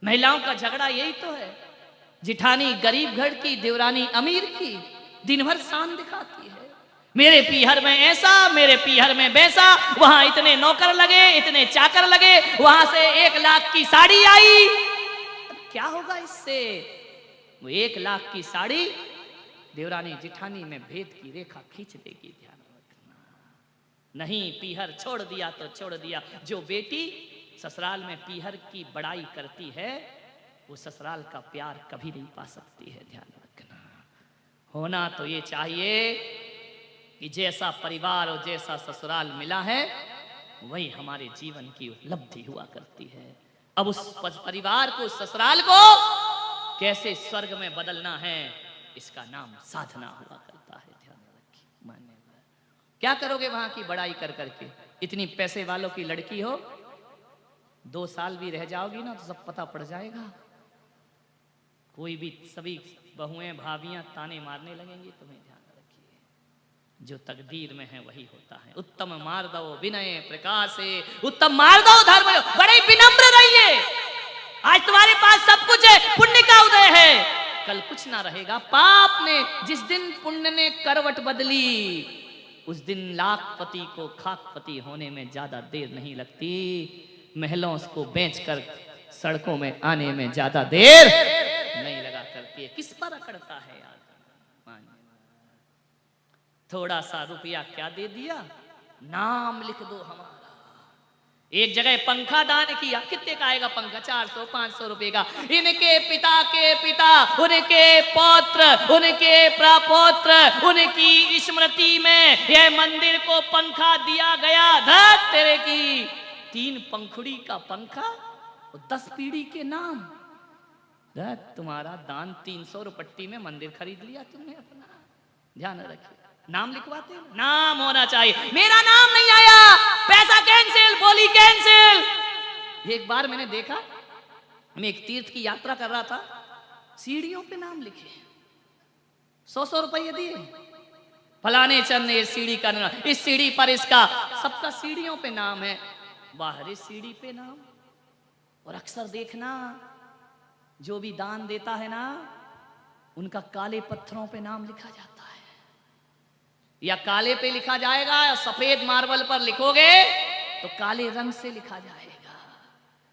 महिलाओं का झगड़ा यही तो है। जिठानी गरीब घर की, देवरानी अमीर की, दिन भर शान दिखाती है। मेरे पीहर में ऐसा, मेरे पीहर में वैसा, वहां इतने नौकर लगे, इतने चाकर लगे, वहां से 1 लाख की साड़ी आई। क्या होगा इससे? वो 1 लाख की साड़ी देवरानी जिठानी में भेद की रेखा खींच देगी। ध्यान रखना। नहीं, पीहर छोड़ दिया तो छोड़ दिया। जो बेटी ससुराल में पीहर की बड़ाई करती है, वो ससुराल का प्यार कभी नहीं पा सकती है। ध्यान रखना। होना तो ये चाहिए कि जैसा परिवार और जैसा ससुराल मिला है, वही हमारे जीवन की उपलब्धि हुआ करती है। अब उस परिवार को, उस ससुराल को कैसे स्वर्ग में बदलना है, इसका नाम साधना हुआ करता है। ध्यान रखिए। मान्यवर, क्या करोगे वहां की बड़ाई कर करके? इतनी पैसे वालों की लड़की हो, 2 साल भी रह जाओगी ना तो सब पता पड़ जाएगा। कोई भी, सभी बहुएं भाभियां ताने मारने लगेंगी तुम्हें। ध्यान रखिए, जो तकदीर में है वही होता है। उत्तम मार्दव विनय प्रकाश से, उत्तम मार्दव धर्म, बड़े विनम्र रहिए। आज तुम्हारे पास सब कुछ है, पुण्य का उदय है, कल कुछ ना रहेगा। पाप ने जिस दिन पुण्य ने करवट बदली, उस दिन लाखपति को खाकपति होने में ज्यादा देर नहीं लगती। महलों को बेचकर सड़कों में आने में ज्यादा देर नहीं लगा करती है। किस पर अकड़ता है यार? थोड़ा सा रुपया क्या दे दिया, नाम लिख दो हमारा। एक जगह पंखा दान किया, कितने का आएगा पंखा? 400-500 रुपए का। इनके पिता के पिता, उनके पौत्र, उनके प्रपौत्र, उनकी स्मृति में यह मंदिर को पंखा दिया गया। धत तेरे की 3 पंखुड़ी का पंखा और 10 पीढ़ी के नाम। धत तुम्हारा दान 300 रुपट्टी में मंदिर खरीद लिया तुमने अपना। ध्यान रखिए, नाम लिखवाते हो, नाम होना चाहिए। मेरा नाम नहीं आया, पैसा कैंसिल, बोली कैंसिल। एक बार मैंने देखा, मैं एक तीर्थ की यात्रा कर रहा था, सीढ़ियों पे नाम लिखे, 100-100 रुपये दिए। फलाने चंद ने इस सीढ़ी का नाम, इस सीढ़ी पर इसका, सबका सीढ़ियों पे नाम है, बाहरी सीढ़ी पे नाम। और अक्सर देखना, जो भी दान देता है ना, उनका काले पत्थरों पे नाम लिखा जाता है। या काले पे लिखा जाएगा, या सफेद मार्बल पर लिखोगे तो काले रंग से लिखा जाएगा।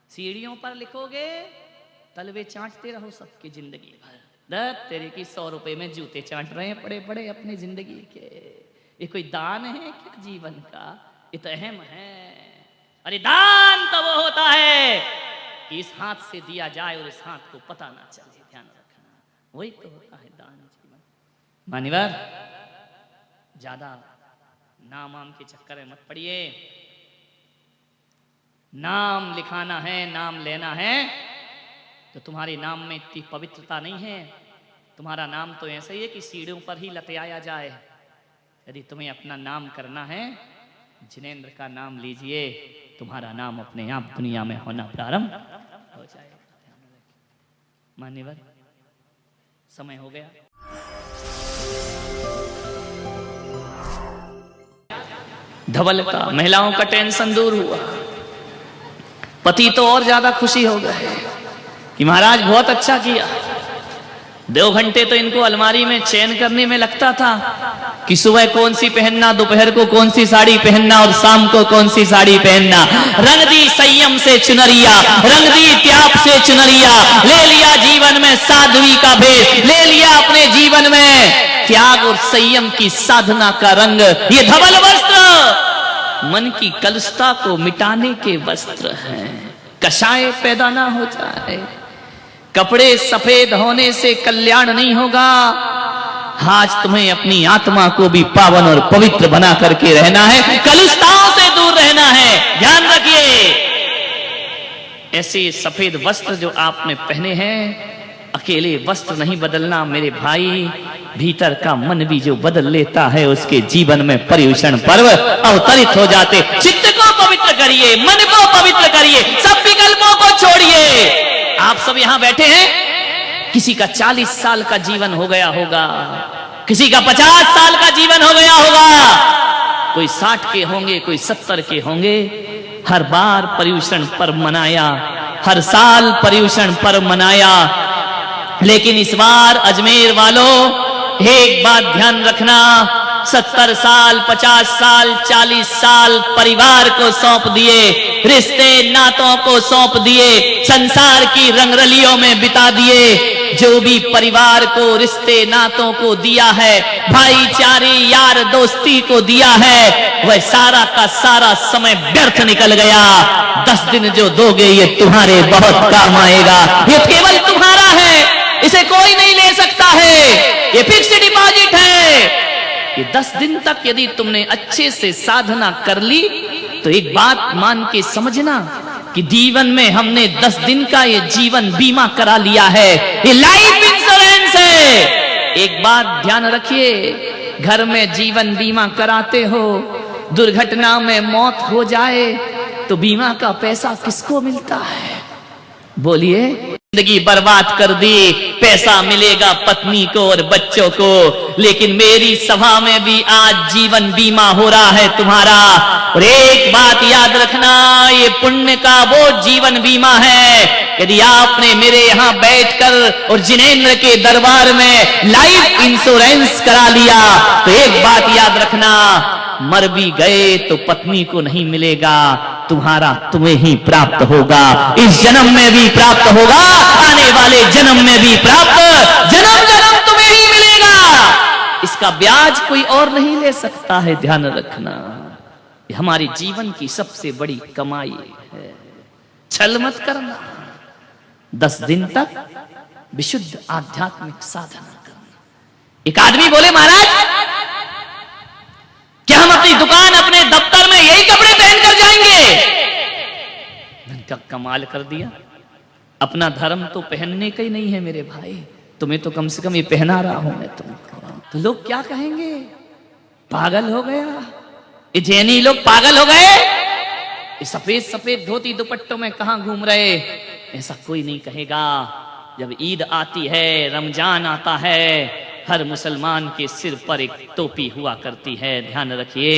सीढ़ियों पर लिखोगे, तलवे चाटते रहो सबकी जिंदगी भर। दत्त तेरे की 100 रुपए में जूते चाट रहे हैं पड़े पड़े अपनी जिंदगी के। ये कोई दान है क्या जीवन का? ये तो अहम है। अरे दान तो वो होता है कि इस हाथ से दिया जाए और इस हाथ को पता ना चले। ध्यान रखना, वही तो होता है दान जीवन। मान्यवर, ज्यादा नाम वाम के चक्कर में मत पड़िए। नाम लिखाना है, नाम लेना है, तो तुम्हारे नाम में इतनी पवित्रता नहीं है। तुम्हारा नाम तो ऐसा ही है कि सीढ़ियों पर ही लटकाया जाए। यदि तुम्हें अपना नाम करना है, जिनेंद्र का नाम लीजिए, तुम्हारा नाम अपने आप दुनिया में होना प्रारंभ हो जाएगा। मान्यवर, समय हो गया। धवलता, महिलाओं का टेंशन दूर हुआ। पति तो और ज्यादा खुशी हो गए कि महाराज बहुत अच्छा किया। 2 घंटे तो इनको अलमारी में चयन करने में लगता था कि सुबह कौन सी पहनना, दोपहर को कौन सी साड़ी पहनना और शाम को कौन सी साड़ी पहनना। रंग दी संयम से चुनरिया, रंग दी त्याग से चुनरिया, ले लिया जीवन में साध्वी का भेष, ले लिया अपने जीवन में त्याग और संयम की साधना का रंग। ये धवल वस्त्र मन की कलुषता को मिटाने के वस्त्र हैं। कषाय पैदा ना हो जाए। कपड़े सफेद होने से कल्याण नहीं होगा। आज तुम्हें अपनी आत्मा को भी पावन और पवित्र बना करके रहना है, कलुषताओं से दूर रहना है। ध्यान रखिए, ऐसे सफेद वस्त्र जो आपने पहने हैं, अकेले वस्त्र नहीं बदलना मेरे भाई, भीतर का मन भी जो बदल लेता है, उसके जीवन में पर्युषण पर्व अवतरित हो जाते। चित्त को पवित्र करिए, मन को पवित्र करिए, सब विकल्पों को छोड़िए। आप सब यहाँ बैठे हैं, किसी का 40 साल का जीवन हो गया होगा, किसी का 50 साल का जीवन हो गया होगा, कोई 60 के होंगे, कोई 70 के होंगे। हर बार पर्युषण पर्व मनाया, हर साल पर्युषण पर्व मनाया, लेकिन इस बार अजमेर वालों एक बात ध्यान रखना, 70 साल 50 साल 40 साल परिवार को सौंप दिए, रिश्ते नातों को सौंप दिए, संसार की रंगरलियों में बिता दिए। जो भी परिवार को रिश्ते नातों को दिया है, भाईचारे यार दोस्ती को दिया है, वह सारा का सारा समय व्यर्थ निकल गया। 10 दिन जो दोगे ये तुम्हारे बहुत काम आएगा, ये केवल तुम्हारा है, इसे कोई नहीं ले सकता है, ये फिक्स्ड डिपॉजिट है। ये 10 दिन तक यदि तुमने अच्छे से साधना कर ली तो एक बात मान के समझना कि जीवन में हमने 10 दिन का ये जीवन बीमा करा लिया है, ये लाइफ इंश्योरेंस है। एक बात ध्यान रखिए, घर में जीवन बीमा कराते हो, दुर्घटना में मौत हो जाए तो बीमा का पैसा किसको मिलता है? बोलिए। जिंदगी बर्बाद कर दी, पैसा मिलेगा पत्नी को और बच्चों को, लेकिन मेरी सभा में भी आज जीवन बीमा हो रहा है तुम्हारा। और एक बात याद रखना, ये पुण्य का वो जीवन बीमा है, यदि आपने मेरे यहाँ बैठकर और जिनेंद्र के दरबार में लाइफ इंश्योरेंस करा लिया तो एक बात याद रखना, मर भी गए तो पत्नी को नहीं मिलेगा, तुम्हारा तुम्हें ही प्राप्त होगा। इस जन्म में भी प्राप्त होगा, आने वाले जन्म में भी प्राप्त, जन्म जन्म तुम्हें ही मिलेगा। इसका ब्याज कोई और नहीं ले सकता है, ध्यान रखना। ये हमारे जीवन की सबसे बड़ी कमाई है, छल मत करना। 10 दिन तक विशुद्ध आध्यात्मिक साधना करना। एक आदमी बोले, महाराज क्या हम अपनी दुकान अपने दफ्तर में यही कपड़े पहनकर जाएंगे? मैंने क्या कमाल कर दिया, अपना धर्म तो पहनने का ही नहीं है मेरे भाई, तुम्हें तो कम से कम ये पहना रहा हूं मैं तुमको, तो लोग क्या कहेंगे? पागल हो गया, ये जैनी लोग पागल हो गए, ये सफेद सफेद धोती दुपट्टों में कहां घूम रहे? ऐसा कोई नहीं कहेगा। जब ईद आती है, रमजान आता है, हर मुसलमान के सिर पर एक टोपी हुआ करती है, ध्यान रखिए।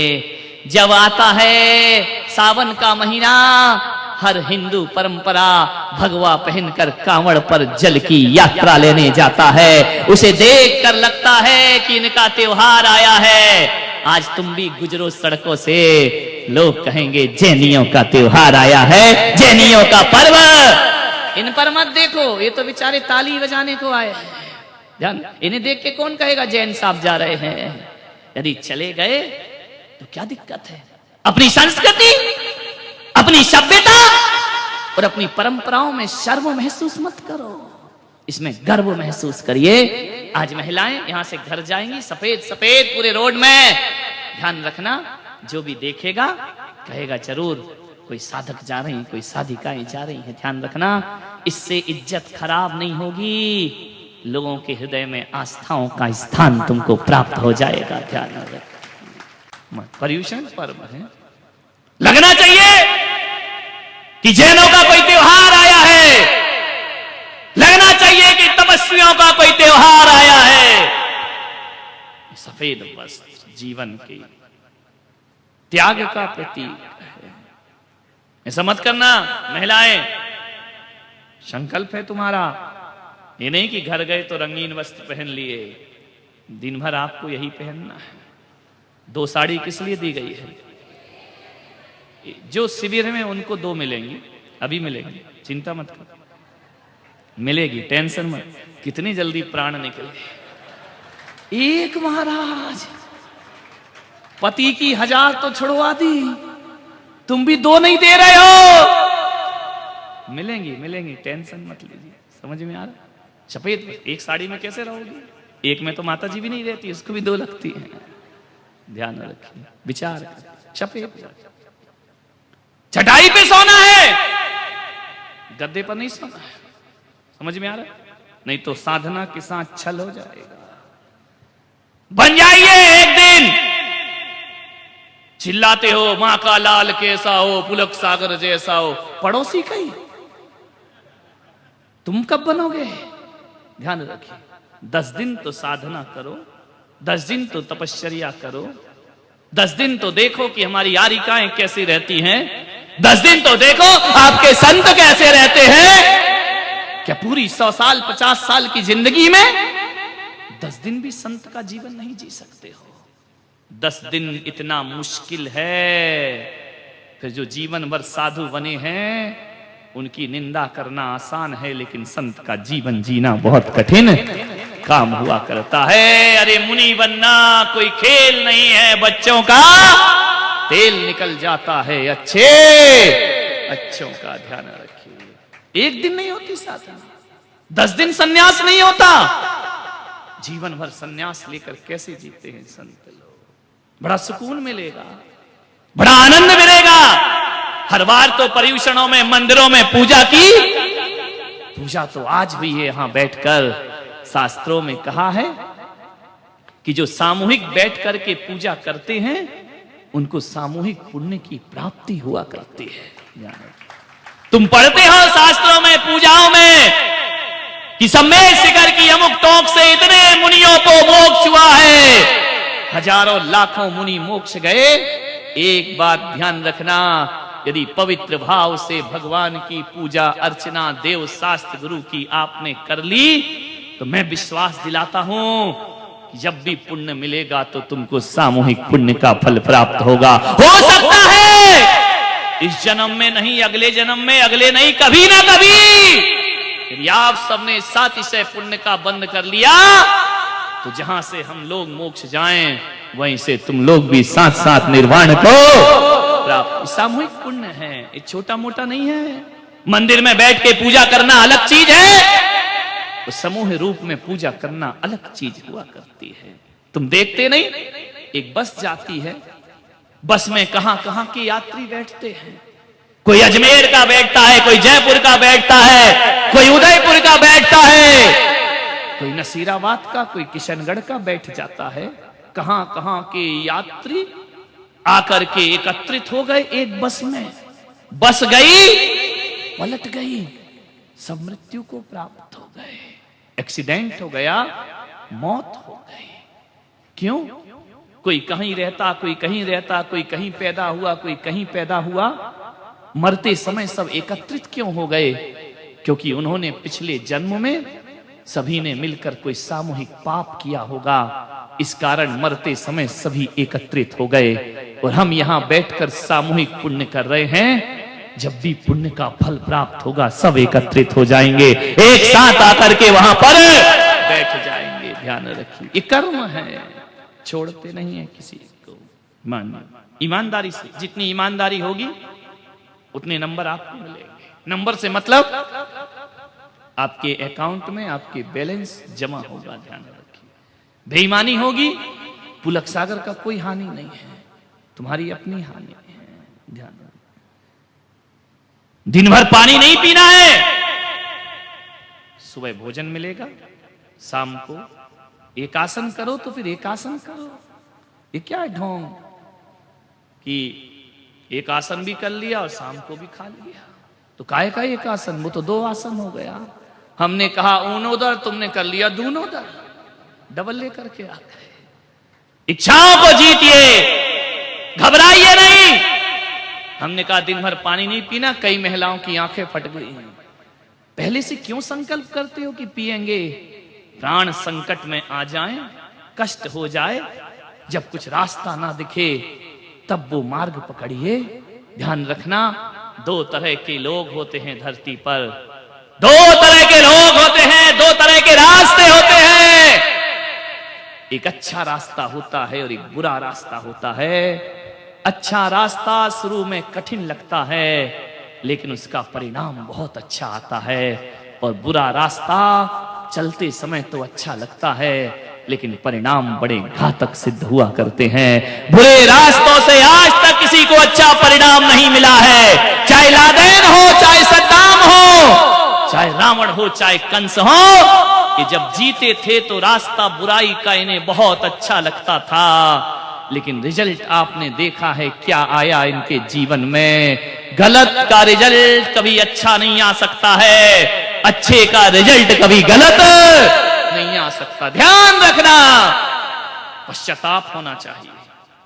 जब आता है सावन का महीना, हर हिंदू परंपरा भगवा पहनकर कांवड़ पर जल की यात्रा लेने जाता है। उसे देखकर लगता है कि इनका त्योहार आया है। आज तुम भी गुजरो सड़कों से, लोग कहेंगे जैनियों का त्योहार आया है, जैनियों का पर्व। इन पर मत देखो, ये तो बेचारे ताली बजाने को आए हैं, ध्यान। इन्हें देख के कौन कहेगा जैन साहब जा रहे हैं? यदि चले गए तो क्या दिक्कत है? अपनी संस्कृति, अपनी सभ्यता और अपनी परंपराओं में शर्म महसूस मत करो, इसमें गर्व महसूस करिए। आज महिलाएं यहां से घर जाएंगी, सफेद सफेद पूरे रोड में, ध्यान रखना, जो भी देखेगा कहेगा जरूर कोई साधक जा रही, कोई साधिकाएं जा रही है, ध्यान रखना। इससे इज्जत खराब नहीं होगी, लोगों के हृदय में आस्थाओं का स्थान तुमको प्राप्त हो जाएगा, ध्यान रखना। पर्युषण पर्व है, लगना चाहिए कि जैनों का कोई त्योहार आया है, लगना चाहिए कि तपस्वियों का कोई त्योहार आया है। सफेद वस्त्र जीवन के त्याग का प्रतीक है। ऐसा मत करना महिलाएं, संकल्प है तुम्हारा, ये नहीं कि घर गए तो रंगीन वस्त्र पहन लिए, दिन भर आपको यही पहनना है। 2 साड़ी किस लिए दी गई है? जो शिविर में उनको 2 मिलेंगी, अभी मिलेंगी, चिंता मत करो, मिलेगी, टेंशन मत। कितनी जल्दी प्राण निकले। एक महाराज पति की 1000 तो छुड़वा दी, तुम भी 2 नहीं दे रहे हो। मिलेंगी मिलेंगी, टेंशन मत लीजिए, समझ में आ रहा? सफेद एक साड़ी में कैसे रहोगी? एक में तो माता जी भी नहीं रहती, उसको भी 2 लगती है, ध्यान रखिए, विचार। सफेद चटाई पे सोना है, गद्दे पर नहीं सोना है, समझ में आ रहा? नहीं तो साधना के साथ छल हो जाएगा। बन जाइए एक दिन, चिल्लाते हो मां का लाल कैसा हो, पुलक सागर जैसा हो, पड़ोसी कहीं, तुम कब बनोगे? ध्यान रखिए, 10 दिन तो साधना करो, 10 दिन तो तपश्चर्या करो, 10 दिन तो देखो कि हमारी यारिकाएं कैसी रहती हैं। 10 दिन तो देखो आपके संत कैसे रहते हैं। क्या पूरी 100 साल 50 साल की जिंदगी में 10 दिन भी संत का जीवन नहीं जी सकते हो। 10 दिन इतना मुश्किल है। फिर जो जीवन भर साधु बने हैं उनकी निंदा करना आसान है, लेकिन संत का जीवन जीना बहुत कठिन काम हुआ करता है। अरे मुनि बनना कोई खेल नहीं है, बच्चों का तेल निकल जाता है। अच्छों का ध्यान रखिए। एक दिन नहीं होती साधना, 10 दिन सन्यास नहीं होता। जीवन भर सन्यास लेकर कैसे जीते हैं संत लोग। बड़ा सुकून मिलेगा, बड़ा आनंद मिलेगा। हर बार तो पर्यूषणों में मंदिरों में पूजा की, पूजा तो आज भी है। यहां बैठकर शास्त्रों में कहा है कि जो सामूहिक बैठ करके पूजा करते हैं उनको सामूहिक पुण्य की प्राप्ति हुआ करती है। तुम पढ़ते हो शास्त्रों में पूजाओं में कि सम्मेद शिखर की अमुक टोक से इतने मुनियों को मोक्ष हुआ है। हजारों लाखों मुनि मोक्ष गए। एक बात ध्यान रखना, यदि पवित्र भाव से भगवान की पूजा अर्चना देव शास्त्र गुरु की आपने कर ली तो मैं विश्वास दिलाता हूं कि जब भी पुण्य मिलेगा तो तुमको सामूहिक पुण्य का फल प्राप्त होगा। हो सकता है इस जन्म में नहीं, अगले जन्म में, अगले नहीं, कभी ना कभी यदि आप सबने सातिशय पुण्य का बंद कर लिया तो जहां से हम लोग मोक्ष जाएं वहीं से तुम लोग भी साथ साथ निर्वाण को प्राप्त। सामूहिक पुण्य है, ये छोटा मोटा नहीं है। मंदिर में बैठ के पूजा करना अलग चीज है, तो समूह रूप में पूजा करना अलग चीज हुआ करती है। तुम देखते नहीं, एक बस जाती है, बस में कहां कहां के यात्री बैठते हैं। कोई अजमेर का बैठता है, कोई जयपुर का बैठता है, कोई उदयपुर का बैठता है, कोई नसीराबाद का, कोई किशनगढ़ का बैठ जाता है। कहां कहां के यात्री आकर के एकत्रित हो गए एक बस में। बस गई, पलट गई, सब मृत्यु को प्राप्त हो गए। एक्सीडेंट हो गया, मौत हो गई। क्यों? कोई कहीं रहता, कोई कहीं रहता, कोई कहीं पैदा हुआ, कोई कहीं पैदा हुआ। मरते समय सब एकत्रित क्यों हो गए? क्योंकि उन्होंने पिछले जन्म में सभी ने मिलकर कोई सामूहिक पाप किया होगा। इस कारण मरते समय सभी एकत्रित हो गए और हम यहां बैठकर सामूहिक पुण्य कर रहे हैं। जब भी पुण्य का फल प्राप्त होगा सब एकत्रित हो जाएंगे, एक साथ आकर के वहां पर बैठ जाएंगे। ध्यान रखिए, ये कर्म है, छोड़ते नहीं है किसी को। ईमानदारी से, जितनी ईमानदारी होगी उतने नंबर आपको मिलेंगे। नंबर से मतलब आपके अकाउंट में आपके बैलेंस जमा होगा। ध्यान रखिए, बेईमानी होगी, पुलक सागर का कोई हानि नहीं है, तुम्हारी अपनी हानि है। ध्यान, दिन भर पानी नहीं पीना है, सुबह भोजन मिलेगा, शाम को एक आसन करो तो फिर एक आसन करो। ये क्या है ढोंग कि एक आसन भी कर लिया और शाम को भी खा लिया, तो काहे का एक आसन? वो तो 2 आसन हो गया। हमने कहा ऊनोदर, तुमने कर लिया दूनोदर, डबल लेकर के आ गए। इच्छाओं को जीतिए, घबराइए नहीं। हमने कहा दिन भर पानी नहीं पीना, कई महिलाओं की आंखें फट गई हैं। पहले से क्यों संकल्प करते हो कि पिएंगे? प्राण संकट में आ जाएं, कष्ट हो जाए, जब कुछ रास्ता ना दिखे तब वो मार्ग पकड़िए। ध्यान रखना, 2 तरह के लोग होते हैं धरती पर, 2 तरह के लोग होते हैं, 2 तरह के रास्ते होते हैं। एक अच्छा रास्ता होता है और एक बुरा रास्ता होता है। अच्छा रास्ता शुरू में कठिन लगता है लेकिन उसका परिणाम बहुत अच्छा आता है, और बुरा रास्ता चलते समय तो अच्छा लगता है लेकिन परिणाम बड़े घातक सिद्ध हुआ करते हैं। बुरे रास्तों से आज तक किसी को अच्छा परिणाम नहीं मिला है, चाहे लादेन हो, चाहे सद्दाम हो, चाहे रावण हो, चाहे कंस हो। ये जब जीते थे तो रास्ता बुराई का इन्हें बहुत अच्छा लगता था, लेकिन रिजल्ट आपने देखा है क्या आया इनके जीवन में। गलत का रिजल्ट कभी अच्छा नहीं आ सकता है, अच्छे का रिजल्ट कभी गलत नहीं आ सकता। ध्यान रखना, पश्चाताप होना चाहिए,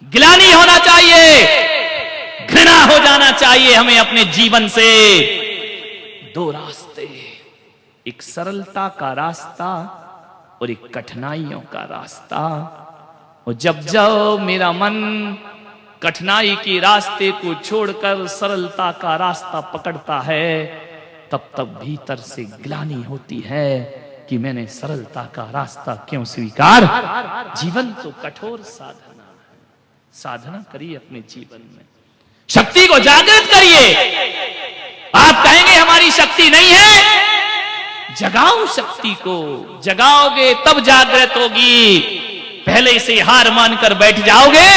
गिलानी होना चाहिए, मिटना हो जाना चाहिए हमें अपने जीवन से। दो रास्ते, एक सरलता का रास्ता और एक कठिनाइयों का रास्ता। और जब मेरा मन कठिनाई के रास्ते को छोड़कर सरलता का रास्ता पकड़ता है, तब भीतर से ग्लानि होती है कि मैंने सरलता का रास्ता क्यों स्वीकार। जीवन तो कठोर साधना है, साधना करिए अपने जीवन में, शक्ति को जागृत करिए। आप कहेंगे हमारी शक्ति नहीं है, जगाओ शक्ति को, जगाओगे तब जागृत होगी। पहले से हार मानकर बैठ जाओगे,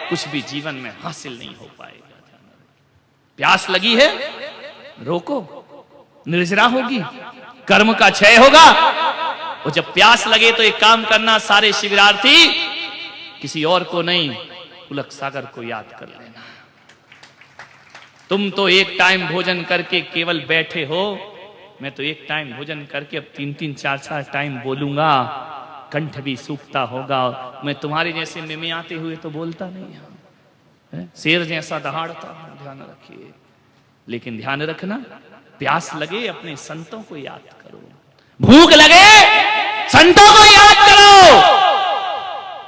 कुछ भी जीवन में हासिल नहीं हो पाएगा। प्यास लगी है, रोको, निर्जरा होगी, कर्म का क्षय होगा। और जब प्यास लगे तो एक काम करना, सारे शिविरार्थी किसी और को नहीं, पुलक सागर को याद कर लेना। तुम तो एक टाइम भोजन करके केवल बैठे हो, मैं तो एक टाइम भोजन करके अब 3-3, 4-4 टाइम बोलूंगा, कंठ भी सूखता होगा। मैं तुम्हारे जैसे में आते हुए तो बोलता नहीं है, शेर जैसा दहाड़ता हूं, ध्यान रखिए। लेकिन ध्यान रखना, प्यास लगे अपने संतों को याद करो, भूख लगे संतों को याद करो।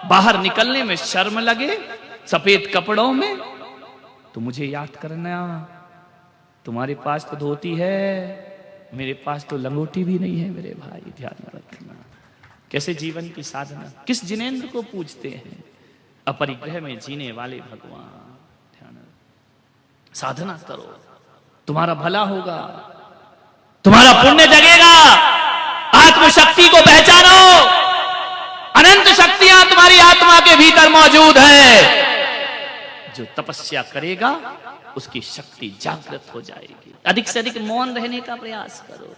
बाहर निकलने में शर्म लगे सफेद कपड़ों में, तो मुझे याद करना। तुम्हारे पास तो धोती है, मेरे पास तो लंगोटी भी नहीं है मेरे भाई, ध्यान रखना। कैसे जीवन की साधना, किस जिनेंद्र को पूजते हैं? अपरिग्रह में जीने वाले भगवान। ध्यान, साधना करो, तुम्हारा भला होगा, तुम्हारा पुण्य जगेगा। आत्मशक्ति को पहचानो, अनंत शक्तियां तुम्हारी आत्मा के भीतर मौजूद है। जो तपस्या करेगा उसकी शक्ति जागृत हो जाएगी। अधिक से अधिक मौन रहने का प्रयास करो।